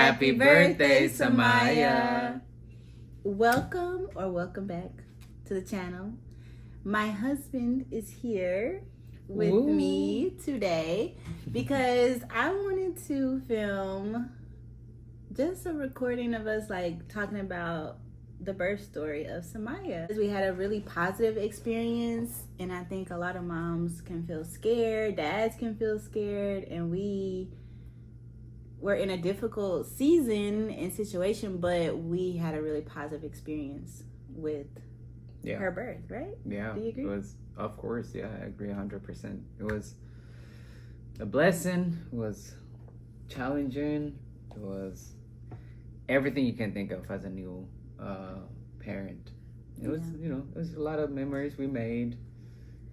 Happy birthday, Samaya. Welcome back to the channel. My husband is here with me today because I wanted to film just a recording of us like talking about the birth story of Samaya. We had a really positive experience, and I think a lot of moms can feel scared, dads can feel scared, and we're in a difficult season and situation, but we had a really positive experience with her birth, right? Yeah. Do you agree? It was, of course, yeah, I agree 100%. It was a blessing, it was challenging, it was everything you can think of as a new parent. It was, it was a lot of memories we made,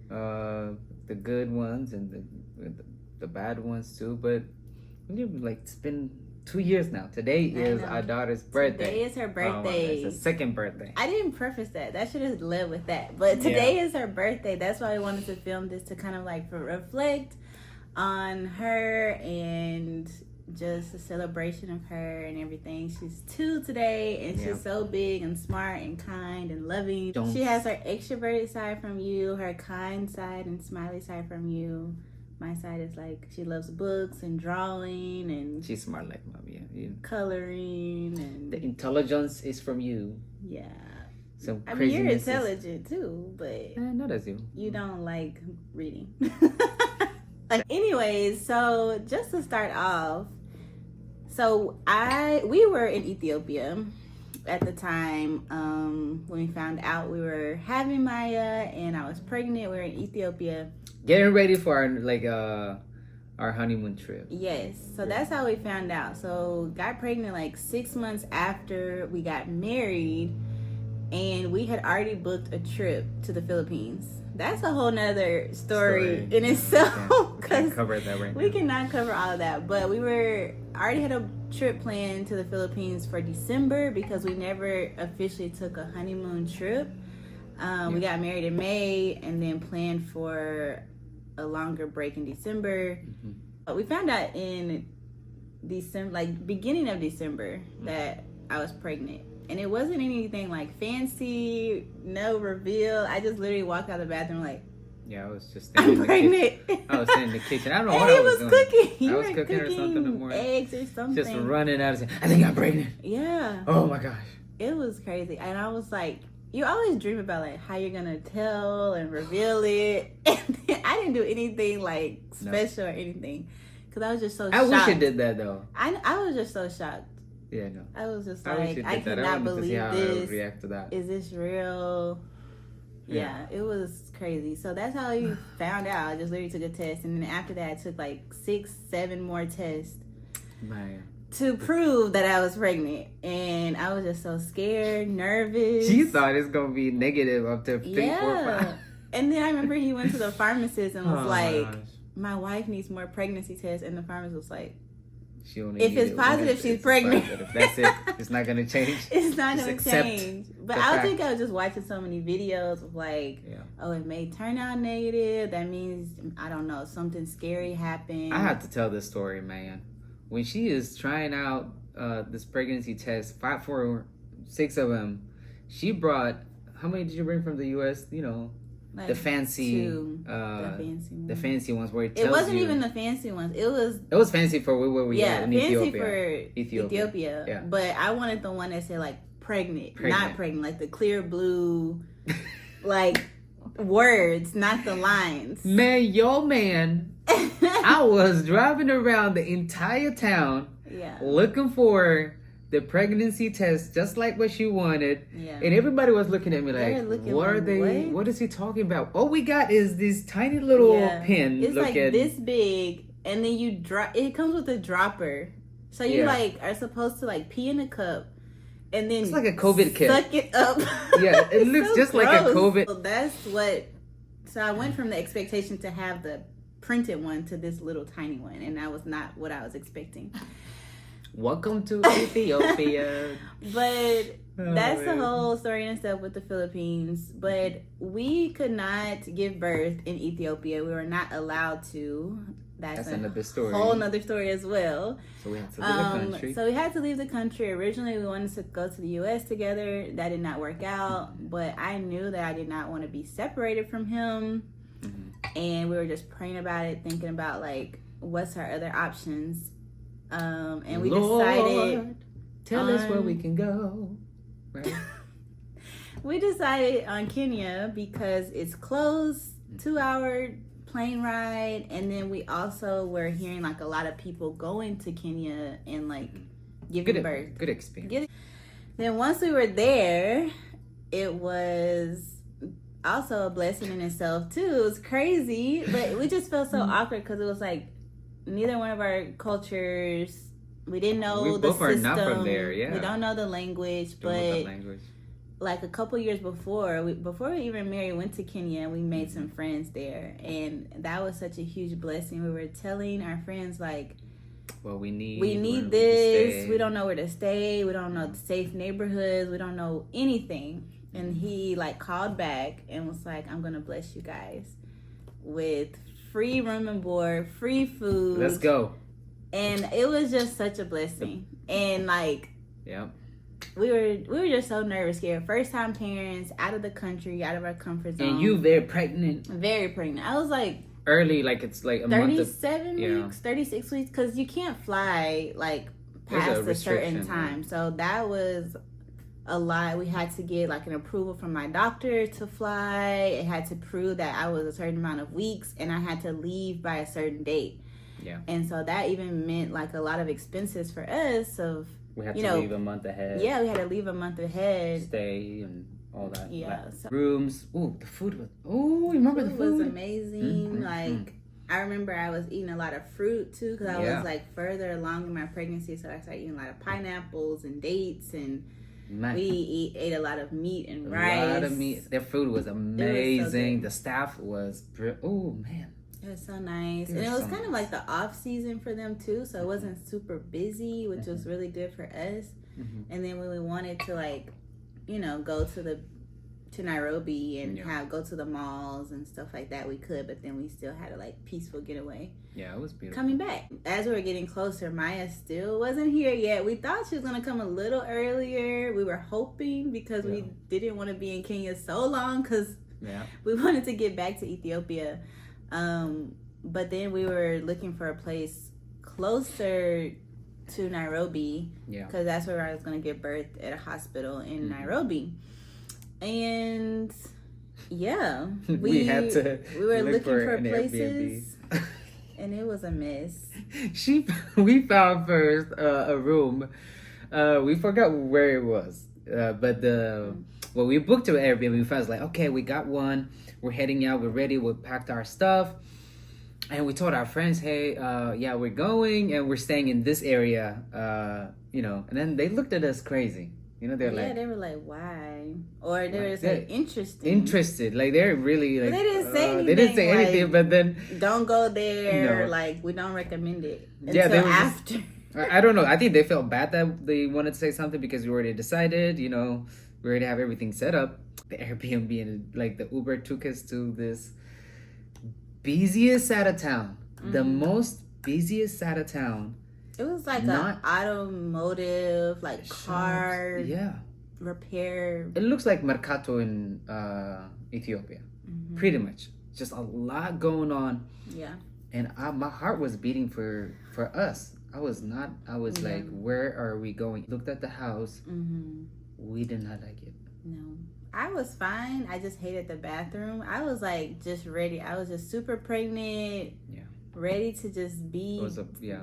the good ones and the bad ones too, but it's been 2 years now. Today is our daughter's birthday. Today is her birthday. It's her second birthday. I didn't preface that. That should have led with that. But today is her birthday. That's why I wanted to film this, to kind of like reflect on her and just a celebration of her and everything. She's 2 today, and she's so big and smart and kind and loving. She has her extroverted side from you, her kind side and smiley side from you. My side is like she loves books and drawing, and she's smart like mommy. Yeah. Coloring, and the intelligence is from you. Yeah. Some I mean, you're intelligent too, but not as you. You don't like reading. Anyways, so just to start off, we were in Ethiopia at the time when we found out we were having Mayah and I was pregnant. We were in Ethiopia getting ready for our honeymoon trip. Yes, so that's how we found out. So got pregnant like 6 months after we got married, and we had already booked a trip to the Philippines. That's a whole nother story in itself, because we cannot cover all of that. But we already had a trip planned to the Philippines for December, because we never officially took a honeymoon trip. We got married in May and then planned for a longer break in December. But we found out in December, like beginning of December, that I was pregnant. And it wasn't anything like fancy, no reveal. I just literally walked out of the bathroom like, I was just I'm pregnant. I was sitting in the kitchen. I don't know and what I was doing. Cooking. I was cooking or something in the morning. Eggs or something. Just running out and saying, I think I'm pregnant. Yeah. Oh my gosh. It was crazy. And I was like, you always dream about like how you're gonna tell and reveal it. And I didn't do anything like special or anything, because I was just so shocked. I wish you did that though. I was just so shocked. Yeah, no. I was just like, I cannot believe this. I would react to that. Is this real? Yeah, it was crazy. So that's how you found out. I just literally took a test, and then after that I took like 6-7 more tests to prove that I was pregnant. And I was just so scared, nervous. She thought it's gonna be negative up to 3, 4, 5. And then I remember he went to the pharmacist and was like, my wife needs more pregnancy tests, and the pharmacist was like, if it's positive, she's pregnant. That's it. It's not gonna change. It's not gonna change. But I think I was just watching so many videos of like, oh, it may turn out negative. That means, I don't know, something scary happened. I have to tell this story, man. When she is trying out this pregnancy test, 5 or 6 of them, she brought. How many did you bring from the U.S.? Like the fancy ones where it wasn't even the fancy ones. It was fancy for where we at in Ethiopia. For Ethiopia. Yeah. But I wanted the one that said like pregnant, not pregnant, like the clear blue, like words, not the lines. Man, I was driving around the entire town, looking for the pregnancy test, just like what she wanted. Yeah. And everybody was looking at me like, what are they? What is he talking about? All we got is this tiny little pin. It's like this big, and then you drop. It comes with a dropper, so you like are supposed to like pee in a cup, and then it's like a COVID kit. Suck it up. Yeah, it looks so just gross. Like a COVID. So that's what. So I went from the expectation to have the printed one to this little tiny one, and that was not what I was expecting. Welcome to Ethiopia. But that's the whole story and stuff with the Philippines. But we could not give birth in Ethiopia. We were not allowed to. That's another story. Whole nother story as well. So we had to leave the country. So we had to leave the country. Originally, we wanted to go to the U.S. together. That did not work out. But I knew that I did not want to be separated from him. And we were just praying about it, thinking about like what's our other options. And we decided, tell us where we can go. Right? We decided on Kenya because it's close, 2-hour plane ride, and then we also were hearing like a lot of people going to Kenya and like giving birth. Good experience. Then once we were there, it was also a blessing in itself too. It was crazy, but we just felt so awkward because it was like neither one of our cultures. We didn't know the system. We both are not from there. Yeah, we don't know the language, but like a couple years before we even married, went to Kenya and we made some friends there, and that was such a huge blessing. We were telling our friends like, well, we need this. We don't know where to stay. We don't know the safe neighborhoods. We don't know anything. And he like called back and was like, I'm gonna bless you guys with free room and board, free food. Let's go. And it was just such a blessing. And like, we were just so nervous, scared. First time parents, out of the country, out of our comfort zone. And you very pregnant. Very pregnant. I was like early, like it's like a 37 weeks, 36 weeks, because you can't fly like past a certain time. So that was a lot. We had to get like an approval from my doctor to fly. It had to prove that I was a certain amount of weeks and I had to leave by a certain date. Yeah. And so that even meant like a lot of expenses for us of we had to leave a month ahead. Yeah, we had to leave a month ahead. Stay and all that. Yeah. Like, rooms. Ooh, the food was you remember the food? Was amazing. Like I remember I was eating a lot of fruit too because I was like further along in my pregnancy, so I started eating a lot of pineapples and dates, and we ate a lot of meat and rice. A lot of meat. Their food was amazing. The staff was oh man. It was so nice. And it was kind of like the off season for them too, so it wasn't super busy, which was really good for us. And then when we wanted to like, go to Nairobi and go to the malls and stuff like that, we could, but then we still had a like peaceful getaway. Yeah, it was beautiful. Coming back. As we were getting closer, Mayah still wasn't here yet. We thought she was going to come a little earlier. We were hoping because we didn't want to be in Kenya so long because we wanted to get back to Ethiopia. But then we were looking for a place closer to Nairobi because that's where I was going to give birth at a hospital in Nairobi. And we were looking for places and it was a mess. We found first a room. We forgot where it was, but we booked an Airbnb. We found like, okay, we got one. We're heading out. We're ready. We packed our stuff. And we told our friends, hey, we're going and we're staying in this area, and then they looked at us crazy. They were like, why? Or they were like, interested. Like, they're really like, they didn't say anything. They didn't say anything, but then. Don't go there. Like, we don't recommend it. Until after. I don't know. I think they felt bad that they wanted to say something because we already decided, we already have everything set up. The Airbnb and like the Uber took us to this busiest side of town. The most busiest side of town. It was like an automotive, like car repair. It looks like Mercato in Ethiopia. Pretty much. Just a lot going on. Yeah. And my heart was beating for us. I was like, where are we going? Looked at the house. We did not like it. No. I was fine. I just hated the bathroom. I was like just ready. I was just super pregnant. Yeah. Ready to just be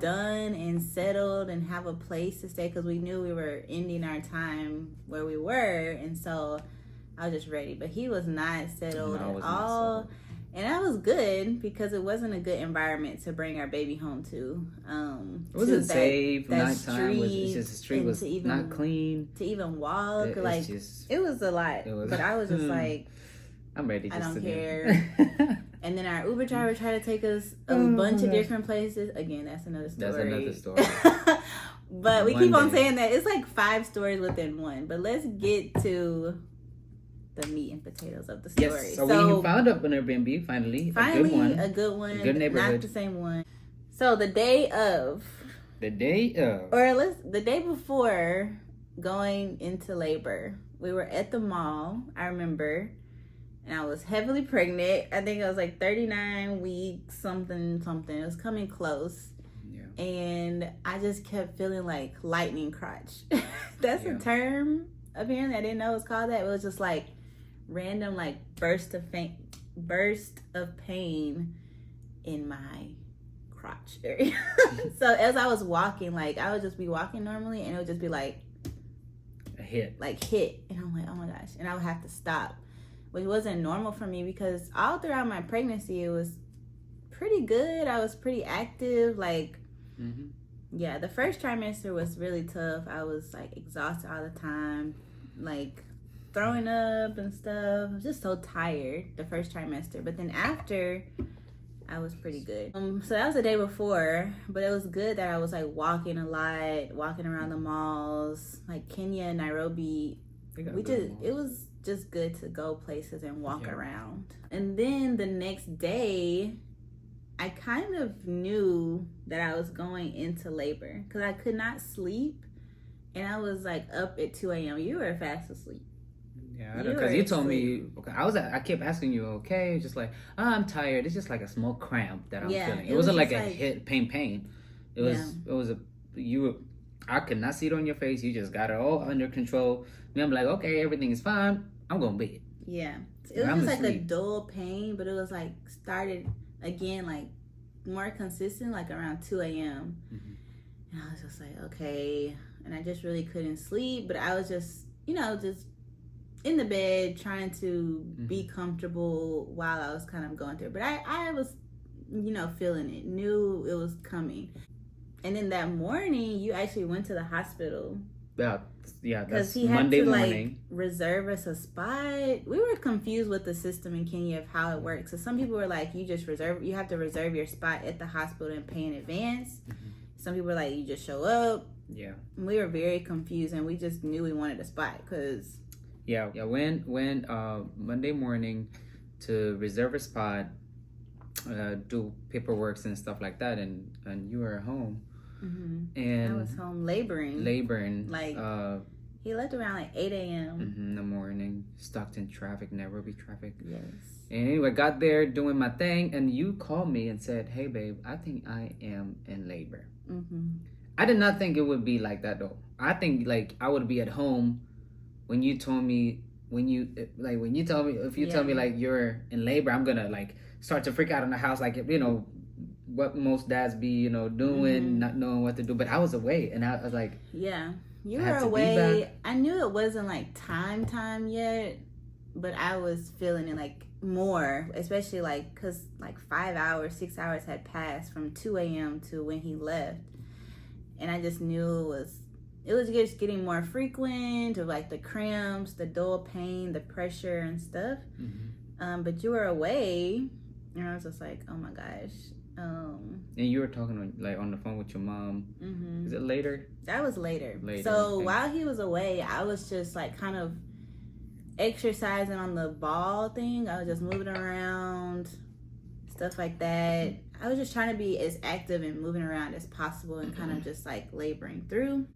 done and settled and have a place to stay because we knew we were ending our time where we were, and so I was just ready. But he was not settled at all. And that was good because it wasn't a good environment to bring our baby home to. It wasn't safe. Nighttime the street was not clean. To even walk, it was a lot. But I was just like, I'm ready. I don't care. And then our Uber driver tried to take us a bunch of different places. Again, that's another story. But we keep on saying that it's like 5 stories within one. But let's get to the meat and potatoes of the story. Yes. So we found up an Airbnb finally. A good one. A good neighborhood. Not the same one. So the day of, The day of. the day before going into labor, we were at the mall, I remember, and I was heavily pregnant. I think I was like 39 weeks, something. It was coming close. Yeah. And I just kept feeling like lightning crotch. That's a term, apparently. I didn't know it was called that. It was just like random like burst of pain in my crotch area. So as I was walking, like I would just be walking normally and it would just be like a hit, and I'm like, oh my gosh, and I would have to stop, which wasn't normal for me because all throughout my pregnancy it was pretty good. I was pretty active, like yeah, the first trimester was really tough. I was like exhausted all the time, like throwing up and stuff. I was just so tired the first trimester, but then after I was pretty good. So that was the day before, but it was good that I was like walking a lot, walking around the malls, like Kenya and Nairobi. It was just good to go places and walk around. And then the next day, I kind of knew that I was going into labor because I could not sleep, and I was like up at 2 a.m. You were fast asleep. Yeah, because you told me, I kept asking you, okay, just like, oh, I'm tired. It's just like a small cramp that I'm feeling. It wasn't like a hit pain. It was I could not see it on your face. You just got it all under control. And I'm like, okay, everything is fine. I'm going to bed. Yeah. It was just like a dull pain, but it was like started again, like more consistent, like around 2 a.m. And I was just like, okay. And I just really couldn't sleep, but I was just, just in the bed trying to be comfortable while I was kind of going through it. But I was, feeling it, knew it was coming. And then that morning, you actually went to the hospital. Yeah, because he had Monday morning. Reserve us a spot. We were confused with the system in Kenya of how it works. So some people were like, you have to reserve your spot at the hospital and pay in advance. Some people were like, you just show up. Yeah. And we were very confused, and we just knew we wanted a spot because... Yeah. When Monday morning to reserve a spot, do paperwork and stuff like that, and you were at home. And I was home laboring. Like he left around like 8 a.m. In the morning, stuck in traffic, Nairobi traffic. Yes. And anyway, got there doing my thing, and you called me and said, "Hey, babe, I think I am in labor." I did not think it would be like that though. I think like I would be at home. When you told me, if you tell me like you're in labor, I'm gonna like start to freak out in the house, like what most dads be doing, not knowing what to do. But I was away, and I was like, yeah, you were away. I knew it wasn't like time yet, but I was feeling it like more, especially like because like 6 hours had passed from 2 a.m. to when he left, and I just knew it was just getting more frequent of like the cramps, the dull pain, the pressure and stuff. But you were away, and I was just like, oh my gosh. And you were talking on the phone with your mom. Is it later? That was later. So while he was away, I was just like kind of exercising on the ball thing. I was just moving around, stuff like that. I was just trying to be as active and moving around as possible and kind of just like laboring through.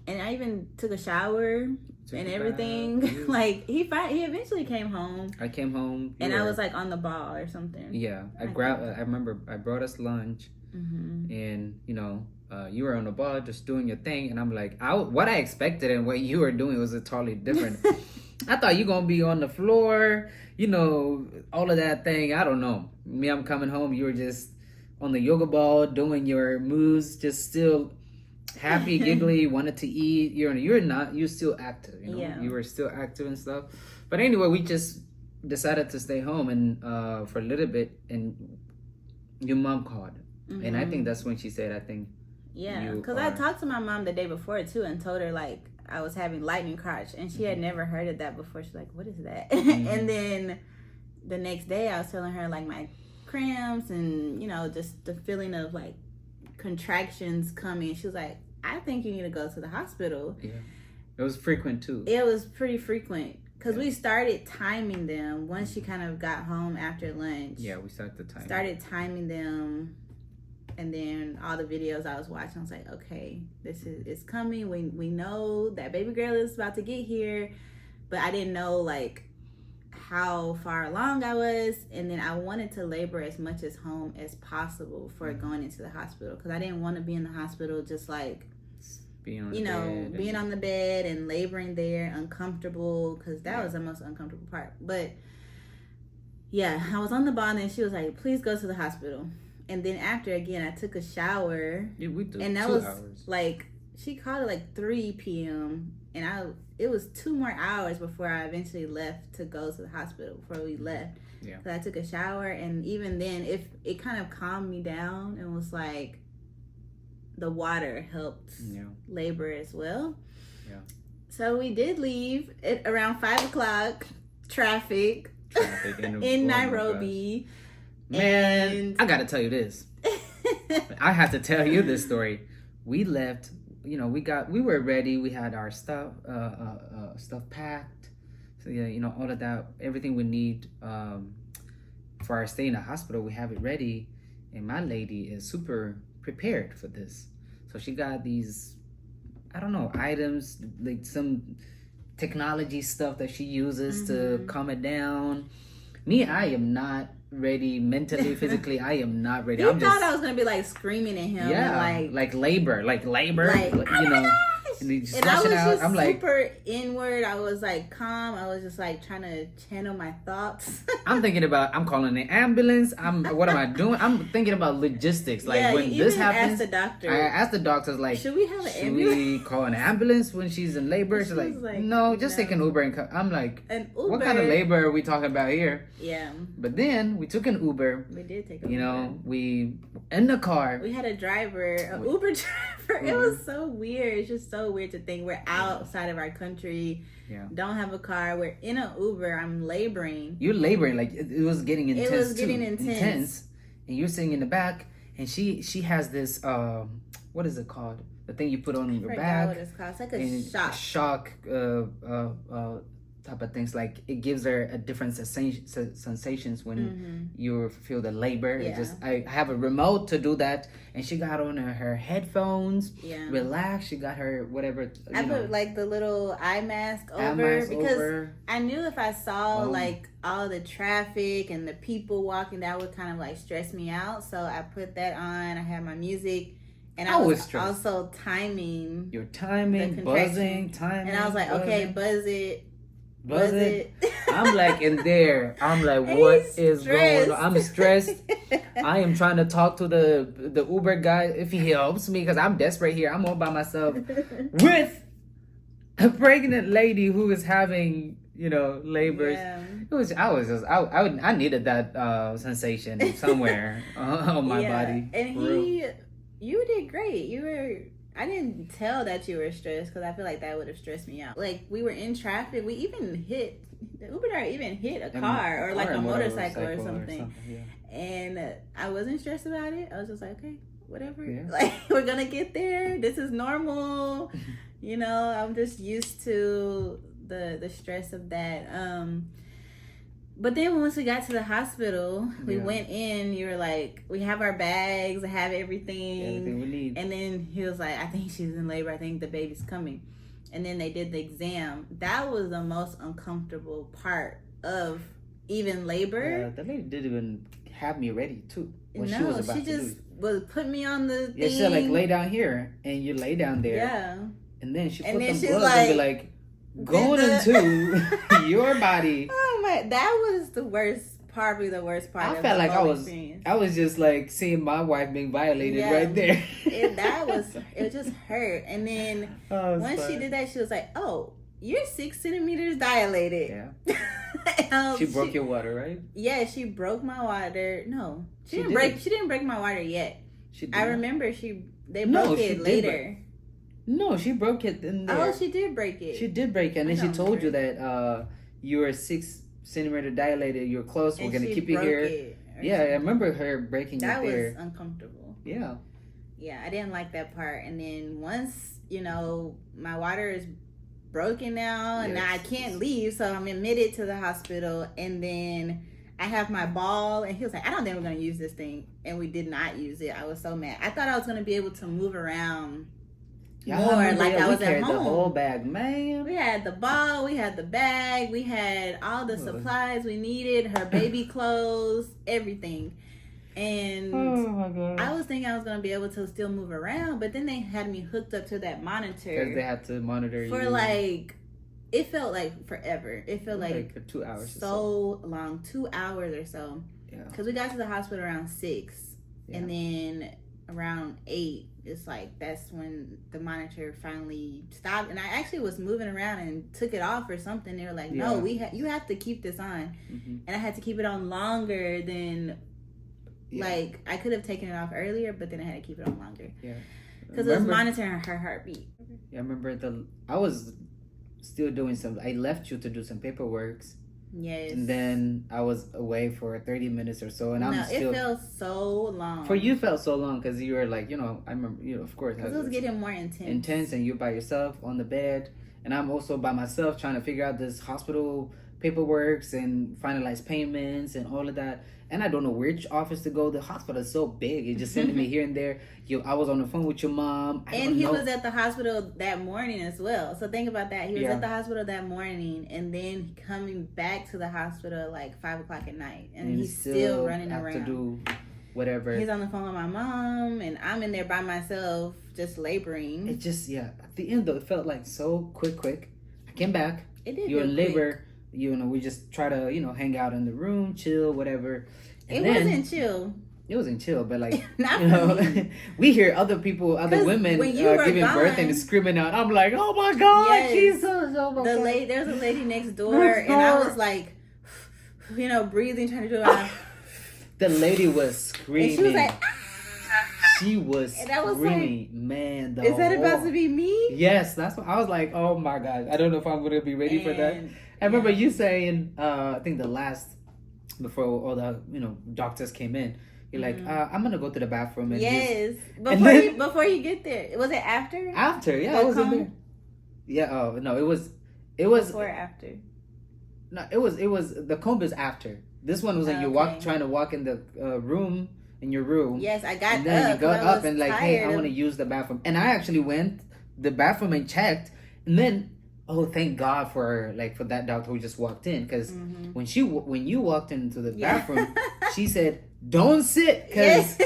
And I even took a shower and everything. Like he eventually came home. I came home, and I was like on the ball or something. Yeah, I remember I brought us lunch, and you were on the ball just doing your thing, and I'm like, what I expected and what you were doing was totally different. I thought you gonna be on the floor, all of that thing. I don't know. Me, I'm coming home. You were just on the yoga ball doing your moves, just still happy, giggly, wanted to eat. You're still active, you were still active and stuff. But anyway, we just decided to stay home and for a little bit, and your mom called, and I think that's when she said, because I talked to my mom the day before too and told her like I was having lightning crotch, and she had never heard of that before. She's like, what is that? And then the next day I was telling her like my cramps and just the feeling of like contractions coming. She was like, I think you need to go to the hospital. Yeah, it was frequent too. It was pretty frequent because we started timing them once she kind of got home after lunch. Yeah, we started timing them And then all the videos I was watching, I was like, okay, it's coming. We know that baby girl is about to get here, but I didn't know like how far along I was. And then I wanted to labor as much as home as possible for going into the hospital, because I didn't want to be in the hospital just like being on the bed and laboring there uncomfortable, because that was the most uncomfortable part. But yeah, I was on the bond and she was like, please go to the hospital. And then after, again, I took a shower. Yeah, we did. And that was like, she called it like 3 p.m. And it was 2 more hours before I eventually left to go to the hospital, before we left. Yeah. So I took a shower, and even then, it kind of calmed me down, and was like, the water helped labor as well. Yeah. So we did leave at around 5 o'clock, traffic in Nairobi. Man, and I gotta tell you this. I have to tell you this story. We left, we were ready. We had our stuff packed. So yeah, all of that, everything we need for our stay in the hospital, we have it ready. And my lady is super prepared for this. So she got these, I don't know, items, like some technology stuff that she uses to calm it down. Me, I am not ready mentally, physically. I am not ready. I thought I was gonna be like screaming at him. Yeah, and like labor, And, and I was just super inward. I was like calm. I was just like trying to channel my thoughts. I'm thinking about, I'm calling the ambulance. What am I doing? I'm thinking about logistics. Like when this happens, I asked the doctors, like, should we have an ambulance? Should we call an ambulance when she's in labor? She's like, no, just take an Uber and come. I'm like, what kind of labor are we talking about here? Yeah. But then we took an Uber. We did take an Uber. We in the car. We had a driver, an Uber driver. It was so weird. It's just so weird to think we're outside of our country, don't have a car, we're in an Uber, I'm laboring. You're laboring, like it was getting intense. It was getting intense. And you're sitting in the back, and she has this what is it called? The thing you put on your back. What it's called. It's like a shock type of things. Like it gives her a different sensations when you feel the labor. Yeah. I have a remote to do that, and she got on her headphones. Yeah. Relax. She got her whatever. I put like the little eye mask over because I knew if I saw like all the traffic and the people walking, that would kind of like stress me out. So I put that on. I had my music. And I was also timing. You're timing, buzzing, timing. And I was like, okay, buzz it. I'm like in there. I'm like, what is going on? I'm stressed. I am trying to talk to the Uber guy if he helps me, because I'm desperate here. I'm all by myself with a pregnant lady who is having, labors. Yeah. I needed that sensation somewhere on my body. And you did great. I didn't tell that you were stressed, because I feel like that would have stressed me out. Like, we were in traffic. We even the Uber driver even hit a car or like a motorcycle or something. Yeah. And I wasn't stressed about it. I was just like, okay, whatever. Yeah. Like, we're going to get there. This is normal. I'm just used to the stress of that. But then once we got to the hospital, we went in, you were like, we have our bags, I have everything we need. And then he was like, I think she's in labor, I think the baby's coming. And then they did the exam. That was the most uncomfortable part of even labor. Yeah, the lady didn't even have me ready too. She just was putting me on the thing. Yeah, she said like, lay down here, and you lay down there. Yeah. And then she put them gloves and be like, going into your body. Oh my! That was the worst, probably the worst part. I felt like I was just like seeing my wife being violated right there. It just hurt. And then once she did that, she was like, "Oh, you're 6 centimeters dilated." Yeah. She broke your water, right? Yeah, she broke my water. No, she didn't break. She didn't break my water yet. I remember they broke it later. No, she broke it in there. Oh, she did break it. She did break it, and then she told you that you were 6 centimeters dilated. You're close. We're gonna keep you here. Yeah, I remember her breaking it there. That was uncomfortable. Yeah. Yeah, I didn't like that part. And then once my water is broken now, and now I can't leave, so I'm admitted to the hospital, and then I have my ball, and he was like, I don't think we're gonna use this thing, and we did not use it. I was so mad. I thought I was gonna be able to move around more, like I was at home. The whole bag, man. We had the ball, we had the bag, we had all the supplies we needed, her baby clothes, everything. And oh my God. I was thinking I was going to be able to still move around, but then they had me hooked up to that monitor. Because they had to monitor you. For like, it felt like forever. It felt like 2 hours so long, 2 hours or so. Yeah. Because we got to the hospital around 6. Yeah. And then around 8, it's like that's when the monitor finally stopped, and I actually was moving around and took it off or something. They were like, no, you have to keep this on. And I had to keep it on longer than like I could have taken it off earlier, but then I had to keep it on longer because it was monitoring her heartbeat. I remember I was still doing I left you to do some paperwork. Yes. And then I was away for 30 minutes or so, and it felt so long. For you, it felt so long because you were like, I remember, of course. Because it was getting more intense. And you're by yourself on the bed, and I'm also by myself trying to figure out this hospital paperwork and finalize payments and all of that. And I don't know which office to go. The hospital is so big; it just sending me here and there. I was on the phone with your mom, and he was at the hospital that morning as well. So think about that. He was at the hospital that morning, and then coming back to the hospital like 5 o'clock at night, and he's still running around to do whatever. He's on the phone with my mom, and I'm in there by myself, just laboring. It just at the end though, it felt like so quick. I came back. It did. You're in labor. Quick. We just try to, hang out in the room, chill, whatever. And it wasn't chill. It wasn't chill, but like, not we hear other women giving birth and screaming out. I'm like, oh my God, Jesus. Oh my God. There's a lady next door, and I was like, breathing, trying to do it. The lady was screaming. And she was like, she was screaming, like, man. Is that about to be me? Yes, that's what I was like. Oh my God, I don't know if I'm gonna be ready for that. I remember you saying, I think the last before all the doctors came in, you're like, I'm gonna go to the bathroom. And before you get there, was it after? After, yeah, it was in there. Yeah. Oh no, it was before or after. No, it was the comb is after. This one was like trying to walk in the room. In your room. Yes, I got up. And then you got up and like, hey, I want to to use the bathroom. And I actually went the bathroom and checked. And then, thank God for that doctor who just walked in. Because when you walked into the bathroom, she said, don't sit. Because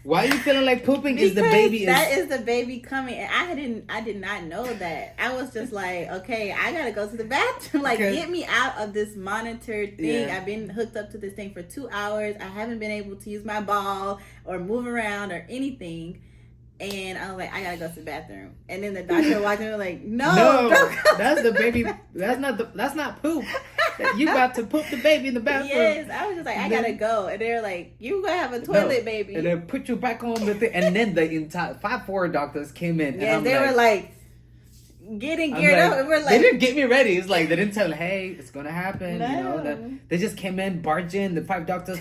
why are you feeling like pooping? Because that is the baby coming. And I did not know that. I was just like, okay, I got to go to the bathroom. Get me out of this monitored thing. Yeah. I've been hooked up to this thing for 2 hours. I haven't been able to use my ball or move around or anything. And I was like, I got to go to the bathroom. And then the doctor walked in and was like, no, that's the baby. That's not poop. You about to poop the baby in the bathroom. Yes, I was just like, I gotta go. And they're like, you gonna have a toilet, baby. And then put you back on the thing. And then the entire 5-4 doctors came in. Yeah, they were like getting geared up. And we're like, they didn't get me ready. It's like they didn't tell, hey, it's gonna happen. No. They just came in, barged in. The 5 doctors.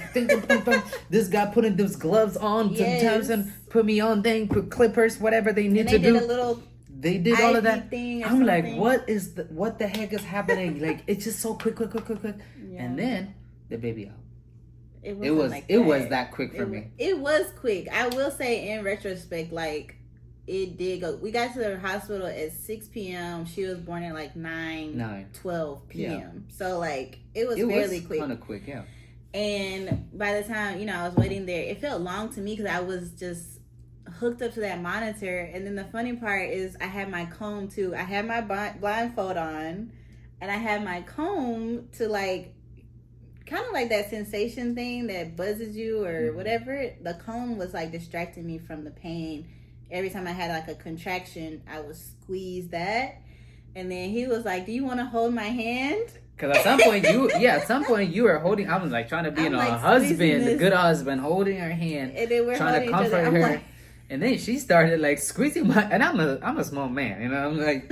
This guy putting those gloves on sometimes and put me on. Put clippers, whatever they need to do. They did all of that. I'm like, what the heck is happening? Like, it's just so quick. Yeah. And then the baby out. It was that quick for me. It was quick. I will say in retrospect, it did go. We got to the hospital at 6 p.m. She was born at 12 p.m. Yeah. So it was fairly quick. Kind of quick, yeah. And by the time, I was waiting there, it felt long to me because I was just hooked up to that monitor. And then the funny part is I had my comb too. I had my blindfold on, and I had my comb to kind of like that sensation thing that buzzes you or whatever. The comb was distracting me from the pain. Every time I had a contraction, I would squeeze that. And then he was like, do you want to hold my hand? Because at some point you were holding, I was trying to be a husband, a good husband, holding her hand, and then we're trying to comfort her. And then she started squeezing my, and I'm a small man, I'm like,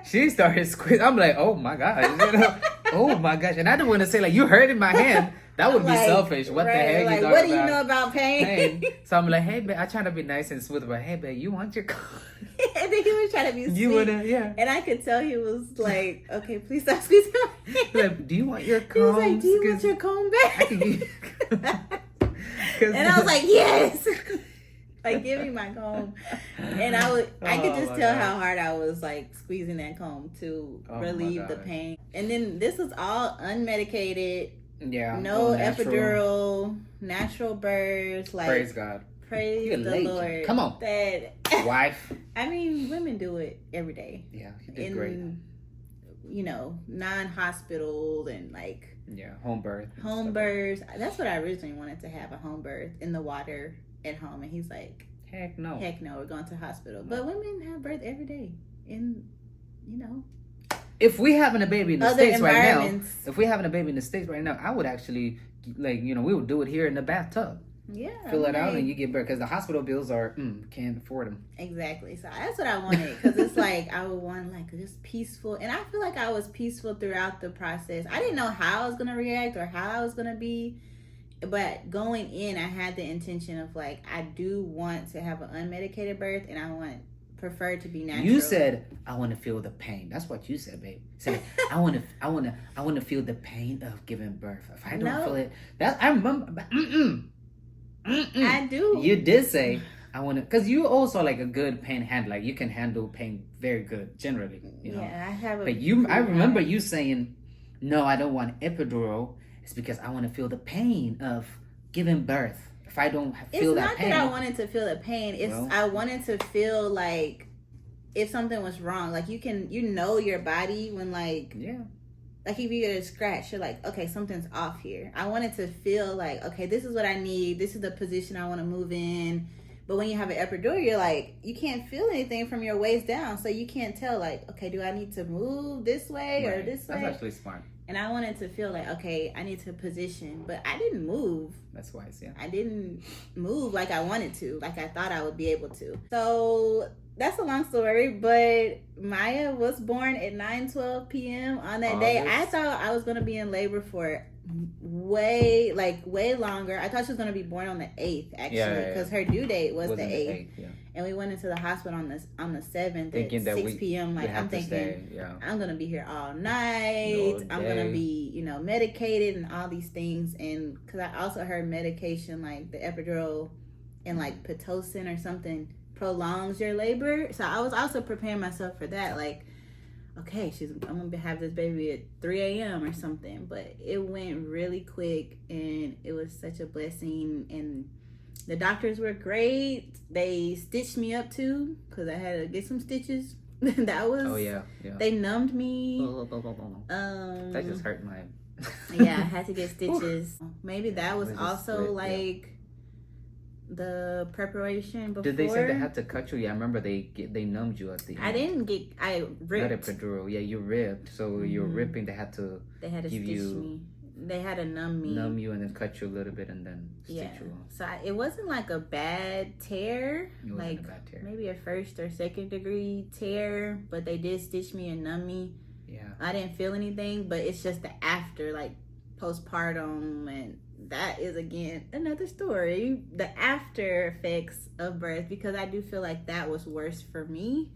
she started squeezing. I'm like, oh my gosh, oh my gosh. And I didn't want to say you hurting my hand. That would be selfish. What the heck you talking about? What do you know about pain? So I'm like, hey babe, I try to be nice and smooth, but hey babe, you want your And then he was trying to be sweet. You wouldn't, yeah. And I could tell he was like, okay, please stop squeezing my hand. Like, do you want your comb? He was like, do you want your comb back? I can use... And I was like, yes. Like, give me my comb. And I could just tell how hard I was like squeezing that comb to relieve the pain. And then this was all unmedicated. Yeah. No epidural, natural birth. Like, praise God. Praise the late. Lord. Come on. That Wife. I mean, women do it every day. Yeah, you did great. You know, non-hospital and like home birth. Home births. That's what I originally wanted to have, a home birth in the water at home. And he's like, heck no, we're going to hospital. No. But women have birth every day. And if we having a baby in the States right now, I would actually we would do it here in the bathtub. Yeah, fill it out and you get birth, because the hospital bills are can't afford them. Exactly. So that's what I wanted, because it's like I would want like just peaceful, and I feel like I was peaceful throughout the process. I didn't know how I was gonna react or how I was gonna be, but going in, I had the intention of like, I do want to have an unmedicated birth, and I prefer to be natural. You said I want to feel the pain. That's what you said, babe. Said I want to feel the pain of giving birth. If I don't feel it, that I remember. I do. You did say I want to, because you also like a good pain handler. Like, you can handle pain very good generally. You know? Yeah, I have. I remember you saying, "No, I don't want epidural. It's because I want to feel the pain of giving birth. If I don't feel that pain." It's not that I wanted to feel the pain. It's I wanted to feel like if something was wrong. Like, your body when like like if you get a scratch, you're like, okay, something's off here. I wanted to feel like, okay, this is what I need. This is the position I want to move in. But when you have an epidural, you're like, you can't feel anything from your waist down. So you can't tell like, okay, do I need to move this way or this way? That's actually smart. And I wanted to feel like, okay, I need to position. But I didn't move. That's wise, yeah. I didn't move like I wanted to, like I thought I would be able to. So that's a long story, but Mayah was born at 9:12 p.m. on that day. I thought I was going to be in labor for way longer. I thought she was going to be born on the 8th, actually, because her due date was the 8th. And we went into the hospital on the 7th thinking at 6 p.m. Like, I'm thinking, I'm going to be here all night. I'm going to be, medicated and all these things. And because I also heard medication like the epidural and like Pitocin or something prolongs your labor. So I was also preparing myself for that. Like, okay, I'm going to have this baby at 3 a.m. or something. But it went really quick, and it was such a blessing. And the doctors were great. They stitched me up too, because I had to get some stitches. That was... Oh, yeah. They numbed me. That just hurt my... Yeah, I had to get stitches. Maybe that was also like... the preparation before. Did they say they had to cut you? Yeah, I remember they numbed you at the end. I ripped. Not epidural. Yeah, you ripped. So you're ripping. They had to stitch me. They had to numb you and then cut you a little bit and then stitch you on. So it wasn't like a bad tear. It wasn't a bad tear. Maybe a 1st or 2nd degree tear, but they did stitch me and numb me. Yeah. I didn't feel anything, but it's just the after, like postpartum, and that is again another story, the after effects of birth, because I do feel like that was worse for me,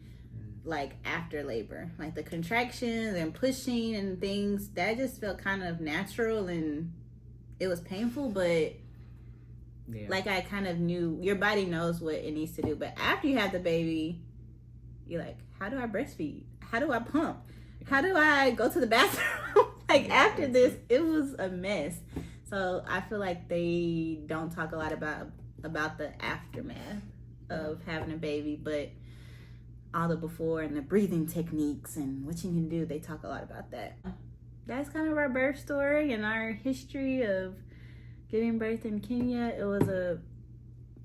like after labor, like the contractions and pushing and things that just felt kind of natural, and it was painful, but like I kind of knew your body knows what it needs to do. But after you have the baby, you're like, how do I breastfeed? How do I pump? How do I go to the bathroom? After this, it was a mess. So I feel like they don't talk a lot about the aftermath of having a baby, but all the before and the breathing techniques and what you can do, they talk a lot about that. That's kind of our birth story and our history of giving birth in Kenya. It was a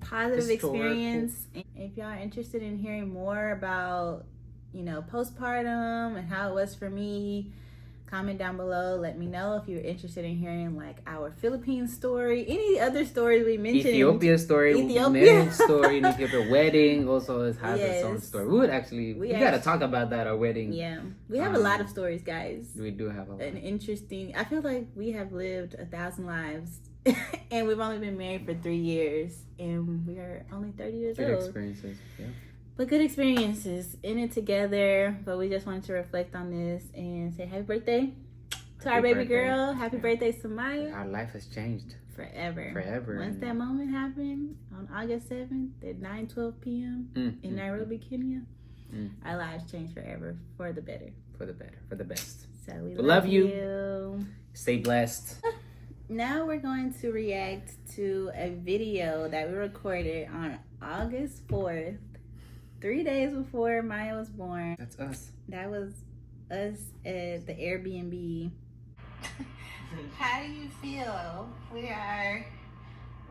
positive experience. If y'all are interested in hearing more about, postpartum and how it was for me, comment down below. Let me know if you're interested in hearing like our Philippines story, any other stories we mentioned. Ethiopia story, marriage story in Ethiopia, wedding also has its own story. We would actually, we gotta talk about that, our wedding. Yeah, we have a lot of stories, guys. We do have a lot. An interesting, I feel like we have lived 1,000 lives and we've only been married for 3 years and we are only 30 years old. Experiences, yeah. But good experiences in it together. But we just wanted to reflect on this and say happy birthday to our baby girl. Happy birthday to Mayah. Our life has changed Forever. Once that moment happened on August 7th at 9:12 p.m. in Nairobi, Kenya, our lives changed forever for the better. For the best. So we love you. Stay blessed. Now we're going to react to a video that we recorded on August 4th, 3 days before Mayah was born. That's us. That was us at the Airbnb. How do you feel? We are,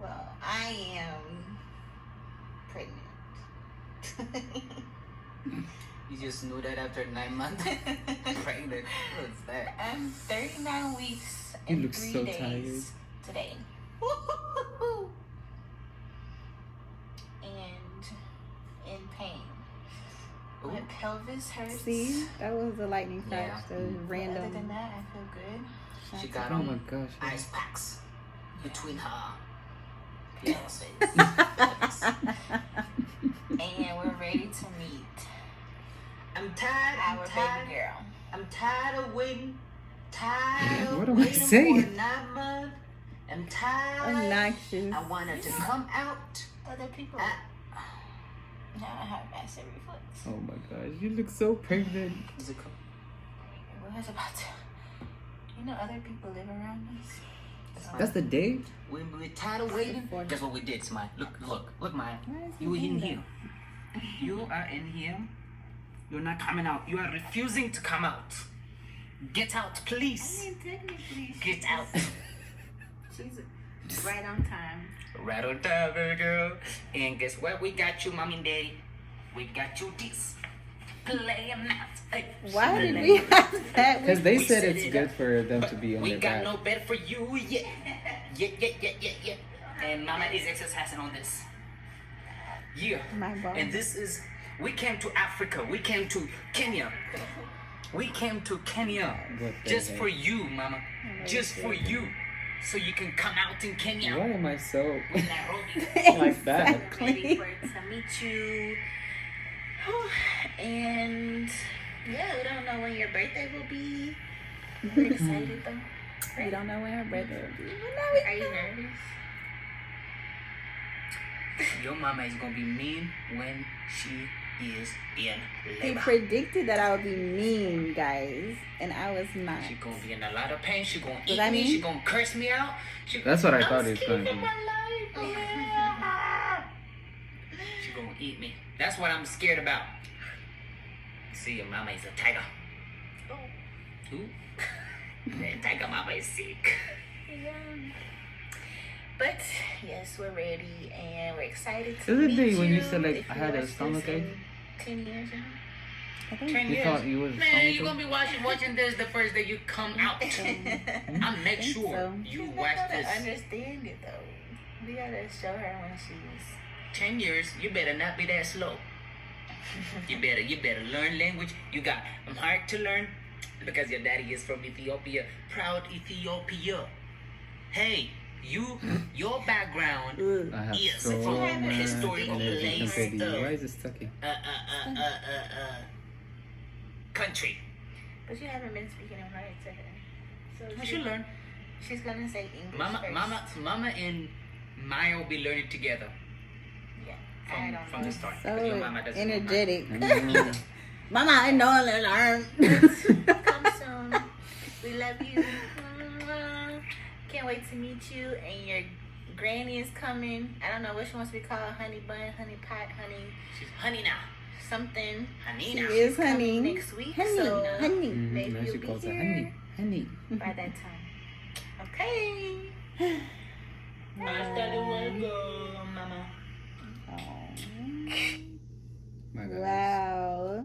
well, I am pregnant. You just knew that after 9 months? Pregnant. What's that? I'm 39 weeks You and look 3 so days tired. today. And in pain. My pelvis hurts. See, that was a lightning flash. Yeah. That was random. Other than that, I feel good. She got Oh my gosh. ice packs between her pelvises. And we're ready to meet I'm tired. our baby girl. I'm tired of waiting. Tired of What am I waiting saying? for 9 months. I'm tired. Obnoxious. I want her to come out. Other people Ah. now I have acid reflux. Oh my gosh, you look so pregnant. Is it cool? What was about to? You know, other people live around us. That's the day? When we're tired of waiting, guess what we did, Smile? Look, Maya. Why is he You in doing here. You are in here. You're not coming out. You are refusing to come out. Get out, please. I mean, technically, Get out. she's right on time. Right on time, baby girl. And guess what? We got you, mommy and daddy. We got you this. Play 'em out. Hey. Why did we have that? Because they We said set it's it good up. for them to be on We their got back. no bed for you yet. Yeah. And mama is exercising on this. Yeah. My ball. And this is, we came to Africa. We came to Kenya. We came to Kenya What the just heck? for you, mama. Just for you. So you can come out in Kenya. Why am I so Nairobi. like that? Ready for to meet you. And yeah, we don't know when your birthday will be. We're excited though. We don't know when her birthday will be. Are you nervous? Your mama is gonna be mean when she is in He labor. predicted that I would be mean, guys, and I was not. She gonna be in a lot of pain. She gonna eat that me. mean? She gonna curse me out. That's what I I'm thought he was scared gonna for do. my life. Yeah. She gonna eat me. That's what I'm scared about. See, your mama is a tiger. Oh. Who? That tiger mama is sick. Yeah. But yes, we're ready and we're excited to The other meet day you. when you said, like, If I you had a watch this stomachache. in 10 years, I think 10 You years. thought you was Man, you're gonna be watching this the first day you come out. I'll make think sure so. you she's watch not gonna this. understand it though. We gotta show her when she's 10 years, you better not be that slow. You better learn language. You got hard to learn because your daddy is from Ethiopia. Proud Ethiopia. Hey, your background Ugh. I have Yes, so from a much historical energy place. compared to you. Why is it stuck in? Country. but you haven't been speaking in right to her. So I should learn. she's gonna say English first. Mama and Maya will be learning together Yeah. I don't from know. the start. Because your So mama doesn't know energetic. Mm. Mama, I know I learn. Come soon. We love you. Can't wait to meet you. And your granny is coming. I don't know what she wants to be called. Honey bun, honey pot, honey She's honey now. something. Honey She now. is Coming honey. next week. Honey, So honey. maybe Now you'll she be calls her here honey. by that time. Okay. Hasta luego, mama. My God. Wow.